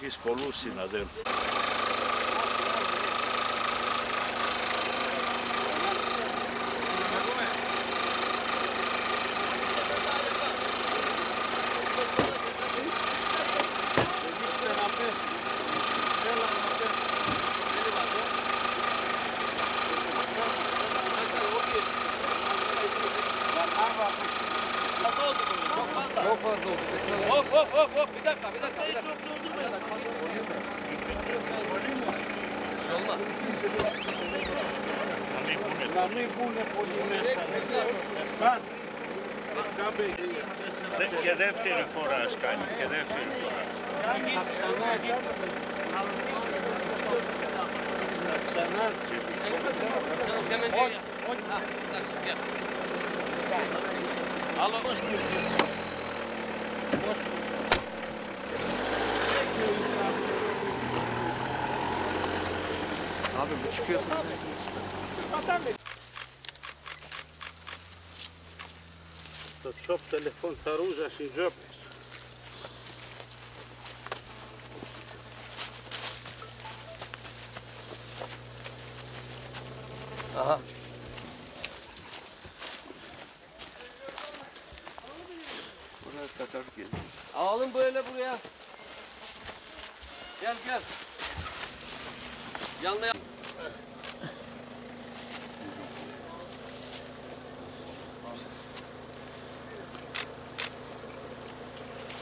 έχεις πολλούς συναδέλφους. Bir dakika. Να μην πούνε πολύ μέσα. Και δεύτερη φορά κάνει, και δεύτερη φορά. Άλλο. Abi bu çıkıyorsa Το τσόπ τελεφόν θα ρούζα στις τζόπες. Aha. Buraya kadar geliyor. Alalım böyle buraya. Gel. Yanına.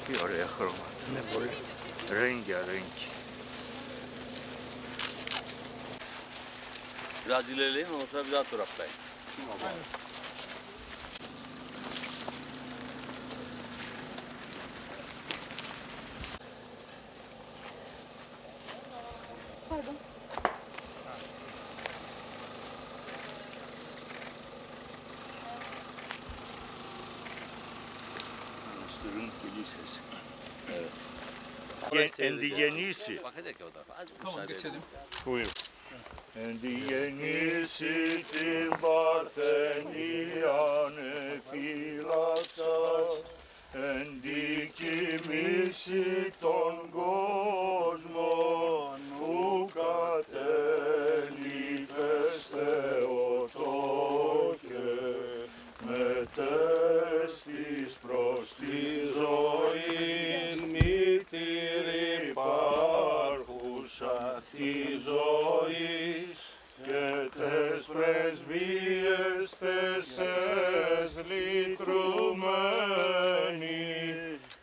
Τι ωραία χρώματα. Ναι, μπορεί. Ρέγγια. Biraz ilerleyin, ondan sonra bir daha taraflayın. Pardon. Manastırın kilisesi. Evet. Ενδιγεννήσει. Tamam geçelim. Buyur. Ενδιγεννήσει την Παρθενίαν εφύλαξας, ενδικοιμήσει τον κόσμο που κατέλειπες Θεοτό και μετέστης προς τη ζωή μήτηρ υπάρχουσα τη ζωής και τες πρεσβείες τες λυτρουμένη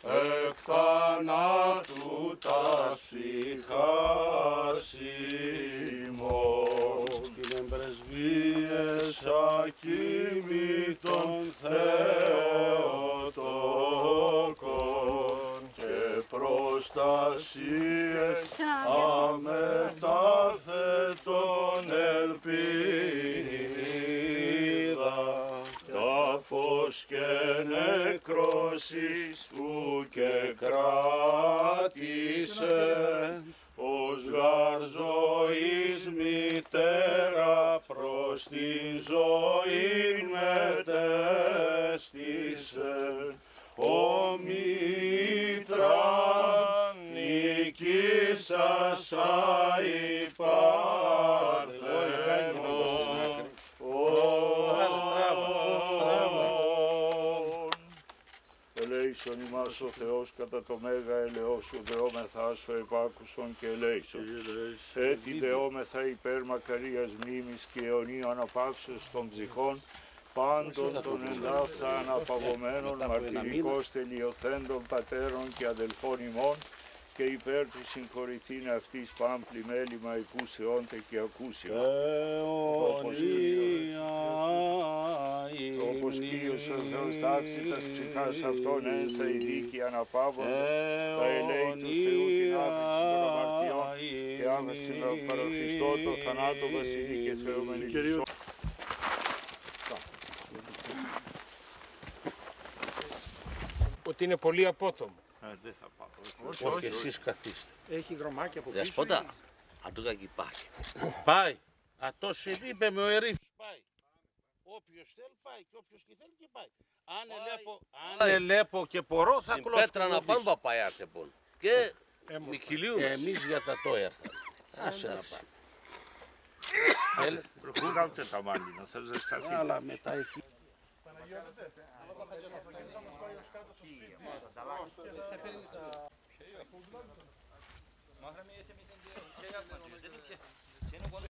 εκ θανάτου τα ψυχάς ημών. Την πρεσβείες ακίμητων Θεοτόκων και προστασίες αμετάθετον ελπίδα, τα φως και νεκρόσεις ου και κράτησε, ως γαρ ζωής μητέρα προς τη ζωή μετέστησε, ο μήτρα νικήσας αϊπαρθενών. Ελέησον ημάς ο Θεός κατά το μέγα ελεός σου, δεόμεθά σου επάκουσον και ελέησον. Έτσι δεόμεθα υπέρ μακαρίας μνήμης και αιωνίου αναπαύσεως των ψυχών, πάντων των εντάφθα αναπαυωμένων μαρτυρικώς τελειωθέντων πατέρων και αδελφών ημών, και υπέρ του συγχωρηθήνε αυτής πάμπλη μέλημα εκούσεόντε και ακούσιον. Όπως Κύριος ο Θεός τάξει τας ψυχάς αυτών ένθα η δίκη αναπαύονται, τα ελέη του Θεού την άφηση των αμαρτιών και άμεση τον παροχριστό το θανάτο βασιλεί και θεομενητισό. Ότι είναι πολύ απότομο. Δεν θα πάω. Όχι, εσείς καθίστε. Έχει δρομάκια από πίσω. Δεσπότα, αντούκα εκεί πάει. Πάει. Αυτό είπε με ο ερήφης. Πάει. Όποιος θέλει πάει και όποιος και θέλει και πάει. Αν ελέπω και πορώ θα Στην πέτρα να κλώσω. πάμε παπαϊάρτε πον. Και Μικηλίουνας. Εμείς για τα το έρθαμε. Άσε να πάμε. Προχωράτε τα μάλλη, να σας ζεσταθεί. Αλλά μετά εκεί.